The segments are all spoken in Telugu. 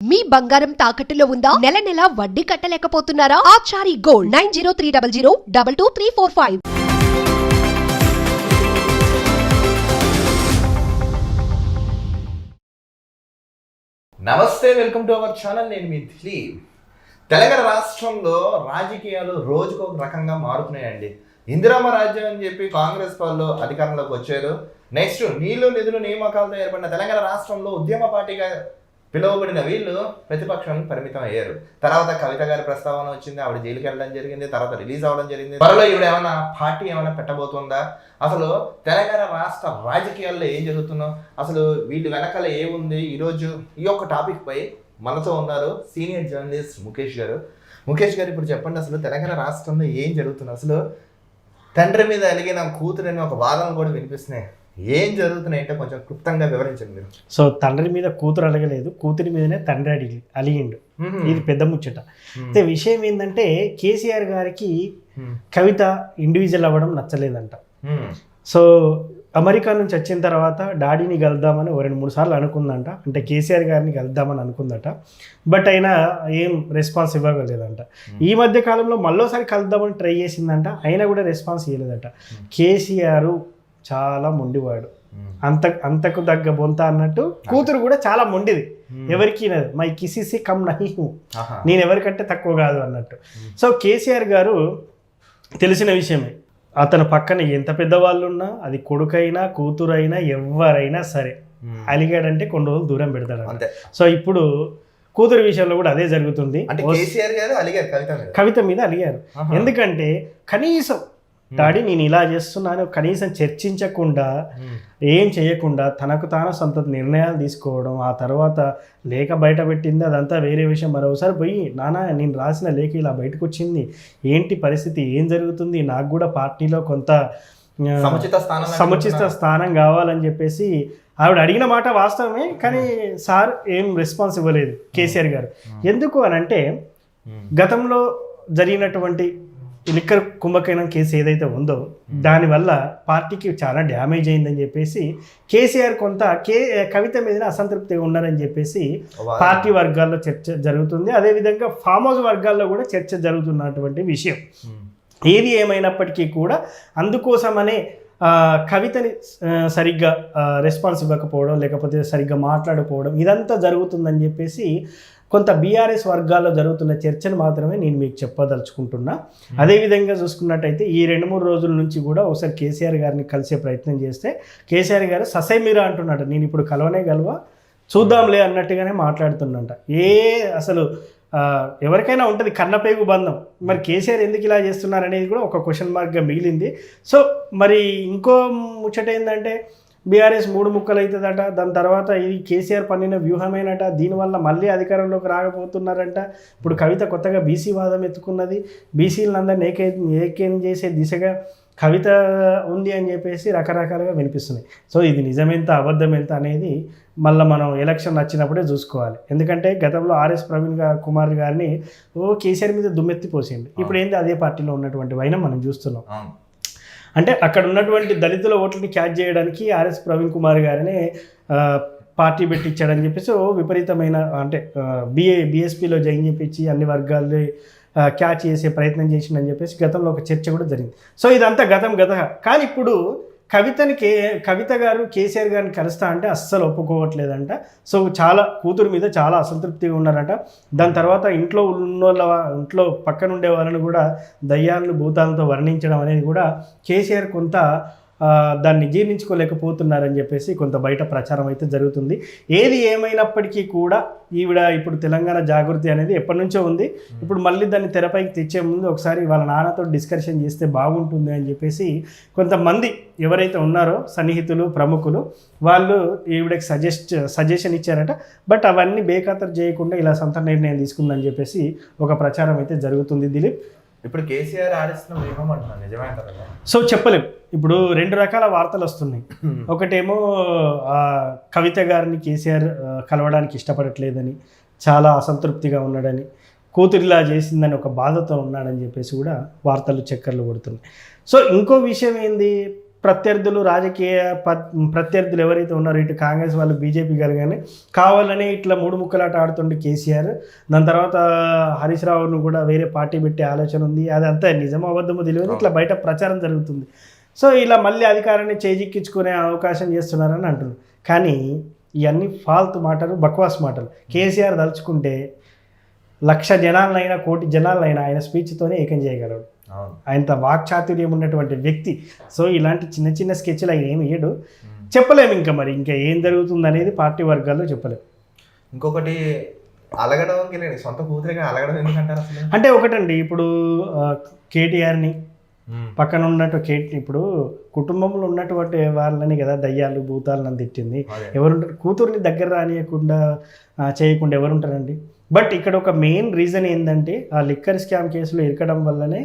మీ బంగారం తాకట్టులో ఉందా? నెల నెల వడ్డీ కట్టలేకపోతున్నారా? ఆచారి గోల్డ్ 9030022345. నమస్తే, వెల్కమ్ టు అవర్ ఛానల్. నేను మీ దిలీప్. తెలంగాణ రాష్ట్రంలో రాజకీయాలు రోజుకు ఒక రకంగా మారుతున్నాయండి. ఇందిరమ్మ రాజ్యం అని చెప్పి కాంగ్రెస్ వాళ్ళు అధికారంలోకి వచ్చారు. నెక్స్ట్ నీళ్లు నిధులు నియామకాలతో ఏర్పడిన తెలంగాణ రాష్ట్రంలో ఉద్యమ పార్టీగా పిలువబడిన వీళ్ళు ప్రతిపక్షానికి పరిమితం అయ్యారు. తర్వాత కవిత గారి ప్రస్తావన వచ్చింది, ఆవిడ జైలుకి వెళ్ళడం జరిగింది, తర్వాత రిలీజ్ అవ్వడం జరిగింది. త్వరలో ఈవిడ ఏమైనా పార్టీ ఏమైనా పెట్టబోతుందా? అసలు తెలంగాణ రాష్ట్ర రాజకీయాల్లో ఏం జరుగుతుందో, అసలు వీళ్ళు వెనకాల ఏముంది? ఈరోజు ఈ యొక్క టాపిక్ పై మనతో ఉన్నారు సీనియర్ జర్నలిస్ట్ ముఖేష్ గారు. ముఖేష్ గారు, ఇప్పుడు చెప్పండి, అసలు తెలంగాణ రాష్ట్రంలో ఏం జరుగుతుంది? అసలు తండ్రి మీద అలిగిన కూతురని ఒక వాదనలు కూడా వినిపిస్తున్నాయి. ఏం జరుగుతున్నాయి అంటే కొంచెం క్లుప్తంగా వివరించండి మీరు. సో తండ్రి మీద కూతురు అలగలేదు, కూతురి మీదనే తండ్రి అలిగిండు. ఇది పెద్ద ముచ్చట. అయితే విషయం ఏంటంటే కేసీఆర్ గారికి కవిత ఇండివిజువల్ అవ్వడం నచ్చలేదంట. సో అమెరికా నుంచి వచ్చిన తర్వాత డాడీని కలుద్దామని 2-3 సార్లు అనుకుందంట. అంటే కేసీఆర్ గారిని కలుద్దామని అనుకుందట. బట్ అయినా ఏం రెస్పాన్స్ ఇవ్వలేదంట. ఈ మధ్య కాలంలో మళ్ళోసారి కలుద్దామని ట్రై చేసిందంట, అయినా కూడా రెస్పాన్స్ ఇవ్వలేదట. కేసీఆర్ చాలా మొండివాడు, అంతకు దగ్గ బొంత అన్నట్టు. కూతురు కూడా చాలా మొండిది, ఎవరికి మై కిసిసి కమ్ నహి, నేను ఎవరికంటే తక్కువ కాదు అన్నట్టు. సో కేసీఆర్ గారు తెలిసిన విషయమే, అతని పక్కన ఎంత పెద్దవాళ్ళు ఉన్నా, అది కొడుకైనా కూతురైనా ఎవరైనా సరే, అలిగాడంటే కొన్ని రోజులు దూరం పెడతాడు. సో ఇప్పుడు కూతురు విషయంలో కూడా అదే జరుగుతుంది. కవిత మీద అలిగారు. ఎందుకంటే కనీసం డాడీ నేను ఇలా చేస్తున్నాను కనీసం చర్చించకుండా, ఏం చేయకుండా తనకు తాను సొంత నిర్ణయాలు తీసుకోవడం, ఆ తర్వాత లేఖ బయట పెట్టింది అదంతా వేరే విషయం. మరోసారి పోయి నాన్న నేను రాసిన లేఖ ఇలా బయటకు వచ్చింది, ఏంటి పరిస్థితి, ఏం జరుగుతుంది, నాకు కూడా పార్టీలో కొంత సముచిత స్థానం కావాలని చెప్పేసి ఆవిడ అడిగిన మాట వాస్తవమే. కానీ సార్ ఏం రెస్పాన్స్ ఇవ్వలేదు కేసీఆర్ గారు. ఎందుకు అని అంటే గతంలో జరిగినటువంటి లిక్కర్ కుంభకోణం కేసు ఏదైతే ఉందో దానివల్ల పార్టీకి చాలా డ్యామేజ్ అయిందని చెప్పేసి కేసీఆర్ కొంత కవిత మీద అసంతృప్తిగా ఉన్నారని చెప్పేసి పార్టీ వర్గాల్లో చర్చ జరుగుతుంది. అదేవిధంగా ఫామ్ హౌస్ వర్గాల్లో కూడా చర్చ జరుగుతున్నటువంటి విషయం. ఏది ఏమైనప్పటికీ కూడా అందుకోసమనే కవితని సరిగ్గా రెస్పాన్స్ ఇవ్వకపోవడం, లేకపోతే సరిగ్గా మాట్లాడకపోవడం, ఇదంతా జరుగుతుందని చెప్పేసి కొంత బీఆర్ఎస్ వర్గాల్లో జరుగుతున్న చర్చను మాత్రమే నేను మీకు చెప్పదలుచుకుంటున్నా. అదేవిధంగా చూసుకున్నట్టయితే ఈ 2-3 రోజుల నుంచి కూడా ఒకసారి కేసీఆర్ గారిని కలిసే ప్రయత్నం చేస్తే కేసీఆర్ గారు ససైమిరా అంటున్నాడు, నేను ఇప్పుడు కలవనే గలవా చూద్దాంలే అన్నట్టుగానే మాట్లాడుతున్నట. అసలు ఎవరికైనా ఉంటుంది కన్నపేగు బంధం. మరి కేసీఆర్ ఎందుకు ఇలా చేస్తున్నారు అనేది కూడా ఒక క్వశ్చన్ మార్క్గా మిగిలింది. సో మరి ఇంకో ముచ్చట ఏంటంటే బీఆర్ఎస్ 3 ముక్కలు అవుతుందట. దాని తర్వాత ఇది కేసీఆర్ పన్నిన వ్యూహమేనట. దీనివల్ల మళ్ళీ అధికారంలోకి రాకపోతున్నారంట. ఇప్పుడు కవిత కొత్తగా బీసీ వాదం ఎత్తుకున్నది. బీసీలందరినీ ఏకేం చేసే దిశగా కవిత ఉంది అని చెప్పేసి రకరకాలుగా వినిపిస్తున్నాయి. సో ఇది నిజమెంత అబద్ధం ఎంత అనేది మళ్ళీ మనం ఎలక్షన్ వచ్చినప్పుడే చూసుకోవాలి. ఎందుకంటే గతంలో ఆర్ఎస్ ప్రవీణ్ కుమార్ గారిని కేసీఆర్ మీద దుమ్మెత్తి పోసింది. ఇప్పుడు ఏంటి అదే పార్టీలో ఉన్నటువంటి వైనం మనం చూస్తున్నాం. అంటే అక్కడ ఉన్నటువంటి దళితుల ఓట్లని క్యాచ్ చేయడానికి ఆర్ఎస్ ప్రవీణ్ కుమార్ గారిని పార్టీ పెట్టించాడని చెప్పేసి విపరీతమైన అంటే బీఎస్పీలో జాయిన్ చేయించి అన్ని వర్గాల్లో క్యాచ్ చేసే ప్రయత్నం చేసిండని చెప్పేసి గతంలో ఒక చర్చ కూడా జరిగింది. సో ఇదంతా గతం. కానీ ఇప్పుడు కవిత గారు కేసీఆర్ గారిని కలుస్తా అంటే అస్సలు ఒప్పుకోవట్లేదంట. సో కూతురు మీద చాలా అసంతృప్తిగా ఉన్నారట. దాని తర్వాత ఇంట్లో పక్కన ఉండే వాళ్ళని కూడా దయ్యాలను భూతాలతో వర్ణించడం అనేది కూడా కేసీఆర్ కొంత దాన్ని జీర్ణించుకోలేకపోతున్నారని చెప్పేసి కొంత బయట ప్రచారం అయితే జరుగుతుంది. ఏది ఏమైనప్పటికీ కూడా ఈవిడ ఇప్పుడు తెలంగాణ జాగృతి అనేది ఎప్పటి నుంచో ఉంది. ఇప్పుడు మళ్ళీ దాన్ని తెరపైకి తెచ్చే ముందు ఒకసారి వాళ్ళ నాన్నతో డిస్కషన్ చేస్తే బాగుంటుంది అని చెప్పేసి కొంతమంది ఎవరైతే ఉన్నారో సన్నిహితులు ప్రముఖులు వాళ్ళు ఈవిడకి సజెషన్ ఇచ్చారట. బట్ అవన్నీ బేఖాతరు చేయకుండా ఇలా సొంత నిర్ణయం తీసుకుందని చెప్పేసి ఒక ప్రచారం అయితే జరుగుతుంది. దిలీప్, ఇప్పుడు కేసీఆర్ ఆడిస్తున్న వ్యూహం అంటున్నాను నిజమేంటారా? సో చెప్పలేం. ఇప్పుడు 2 రకాల వార్తలు వస్తున్నాయి. ఒకటేమో కవిత గారిని కేసీఆర్ కలవడానికి ఇష్టపడట్లేదని, చాలా అసంతృప్తిగా ఉన్నాడని, కూతురిలా చేసిందని ఒక బాధతో ఉన్నాడని చెప్పేసి కూడా వార్తలు చక్కర్లు కొడుతున్నాయి. సో ఇంకో విషయం ఏంది, ప్రత్యర్థులు రాజకీయ ప్రత్యర్థులు ఎవరైతే ఉన్నారో ఇటు కాంగ్రెస్ వాళ్ళు బీజేపీ గారు కానీ కావాలని ఇట్లా మూడు ముక్కలాట ఆడుతుండే కేసీఆర్. దాని తర్వాత హరీష్ రావును కూడా వేరే పార్టీ పెట్టే ఆలోచన ఉంది. అది అంతా నిజమో అబద్ధమో తెలియదు, ఇట్లా బయట ప్రచారం జరుగుతుంది. సో ఇలా మళ్ళీ అధికారాన్ని చేజిక్కించుకునే అవకాశం చేస్తున్నారని అంటున్నారు. కానీ ఇవన్నీ ఫాల్తు మాటలు, బక్వాస్ మాటలు. కేసీఆర్ తలుచుకుంటే 1,00,000 జనాలనైనా 1,00,00,000 జనాలనైనా ఆయన స్పీచ్తోనే ఏకం చేయగలడు. ఆయనంత వాక్చాతుర్యం ఉన్నటువంటి వ్యక్తి. సో ఇలాంటి చిన్న చిన్న స్కెచ్లు ఆయన ఏమి ఇయ్యడు. చెప్పలేము ఇంకా మరి ఇంకా ఏం జరుగుతుంది అనేది పార్టీ వర్గాల్లో చెప్పలేము. ఇంకొకటి అలగడానికి లేదు, సొంత కూతురిగా అలగడం ఎందుకంటారు అసలు? అంటే ఒకటండి, ఇప్పుడు కేటీఆర్ని పక్కన ఉన్నట్టు ఇప్పుడు కుటుంబంలో ఉన్నటువంటి వాళ్ళని కదా దయ్యాలు భూతాలను తిట్టింది. ఎవరుంటారు? కూతుర్ని దగ్గర రానియకుండా చేయకుండా ఎవరుంటారండి? బట్ ఇక్కడ ఒక మెయిన్ రీజన్ ఏంటంటే ఆ లిక్కర్ స్కామ్ కేసులో ఇరకడం వల్లనే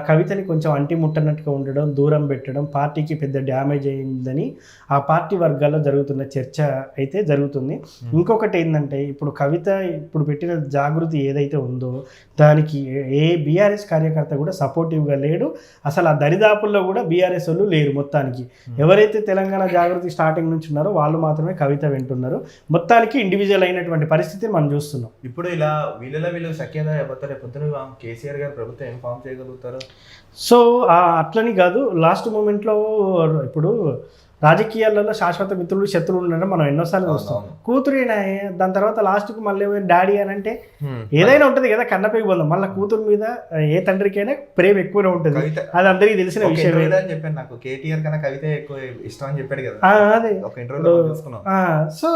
కవితని కొంచెం అంటిముట్టనట్టుగా ఉండడం, దూరం పెట్టడం, పార్టీకి పెద్ద డ్యామేజ్ అయిందని ఆ పార్టీ వర్గాల్లో జరుగుతున్న చర్చ అయితే జరుగుతుంది. ఇంకొకటి ఏంటంటే ఇప్పుడు కవిత ఇప్పుడు పెట్టిన జాగృతి ఏదైతే ఉందో దానికి ఏ బీఆర్ఎస్ కార్యకర్త కూడా సపోర్టివ్గా లేడు. అసలు ఆ దరిదాపుల్లో కూడా బీఆర్ఎస్ వాళ్ళు లేరు. మొత్తానికి ఎవరైతే తెలంగాణ జాగృతి స్టార్టింగ్ నుంచి ఉన్నారో వాళ్ళు మాత్రమే కవిత వింటున్నారు. మొత్తానికి ఇండివిజువల్ అయినటువంటి పరిస్థితి మనం చూస్తున్నాం. ఇప్పుడు ఇలా వీళ్ళు సఖ్యత అయిపోతారు. పొద్దున కేసీఆర్ గారు ప్రభుత్వం ఏం ఫామ్ చేయగలుగుతారు? సో అట్లని కాదు, లాస్ట్ మూమెంట్లో ఇప్పుడు రాజకీయాలలో శాశ్వత మిత్రులు శత్రువులు ఉండడం మనం ఎన్నోసార్లు చూస్తాం. కూతురేనా, దాని తర్వాత లాస్ట్కి మళ్ళీ డాడీ అని అంటే ఏదైనా ఉంటుంది కదా కన్నపై బంధం. మళ్ళీ కూతురు మీద ఏ తండ్రికైనా ప్రేమ ఎక్కువనే ఉంటుంది. అది అందరికీ తెలిసిన విషయం. చెప్పాను నాకు కేటీఆర్ కన్నా కవిత ఎక్కువ ఇష్టం అని చెప్పాడు కదా. అదే సో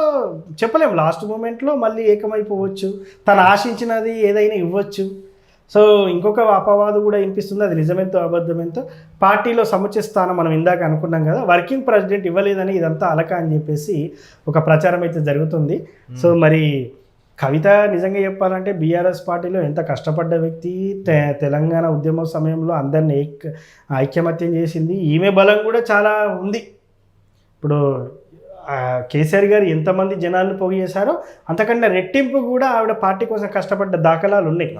చెప్పలేము, లాస్ట్ మూమెంట్లో మళ్ళీ ఏకమైపోవచ్చు, తను ఆశించినది ఏదైనా ఇవ్వచ్చు. సో ఇంకొక అపవాదు కూడా వినిపిస్తుంది, అది నిజమెంతో అబద్ధమెంతో. పార్టీలో సముచిత స్థానం మనం ఇందాక అనుకున్నాం కదా, వర్కింగ్ ప్రెసిడెంట్ ఇవ్వలేదని ఇదంతా అలక అని చెప్పేసి ఒక ప్రచారం అయితే జరుగుతుంది. సో మరి కవిత నిజంగా చెప్పాలంటే బీఆర్ఎస్ పార్టీలో ఎంత కష్టపడ్డ వ్యక్తి, తెలంగాణ ఉద్యమ సమయంలో అందరినీ ఐక్యమత్యం చేసింది. ఈమె బలం కూడా చాలా ఉంది. ఇప్పుడు కేసీఆర్ గారు ఎంతమంది జనాలను పోగు చేశారో అంతకంటే రెట్టింపు కూడా ఆవిడ పార్టీ కోసం కష్టపడ్డ దాఖలాలు ఉన్నాయి.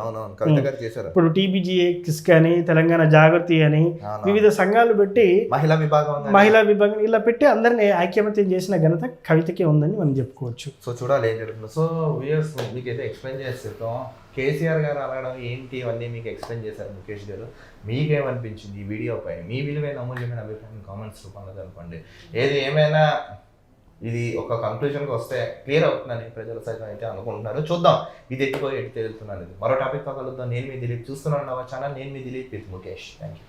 ఇప్పుడు టీబీజీఎక్స్ కానీ తెలంగాణ జాగృతి అని వివిధ సంఘాలు పెట్టి మహిళా విభాగం ఇలా పెట్టి అందరినీ ఐక్యమత్యం చేసిన ఘనత కవితకే ఉందని మనం చెప్పుకోవచ్చు. సో చూడాలి ఏం జరుగుతుంది. సో వ్యూయర్స్ మీకైతే ఎక్స్ప్లెయిన్ చేస్తాం, కేసీఆర్ గారు అడగడం ఏంటి ఇవన్నీ మీకు ఎక్స్ప్లెయిన్ చేశారు ముఖేష్ గారు. మీకేమనిపించింది ఈ వీడియోపై? మీ విలువైన అమూల్యమైన అభిప్రాయం కామెంట్స్ రూపంలో తెలపండి. ఏది ఏమైనా ఇది ఒక కంక్లూజన్కి వస్తే క్లియర్ అవుతుందని ప్రజలు సైతం అయితే అనుకుంటున్నారు. చూద్దాం ఇది ఎట్టుకో ఎటు తేలుతున్నది. మరో టాపిక్తో కలుద్దాం. నేను మీ దిలీప్, చూస్తున్నాను నా ఛానల్. నేను మీ Dilip with Mukesh. Thank you.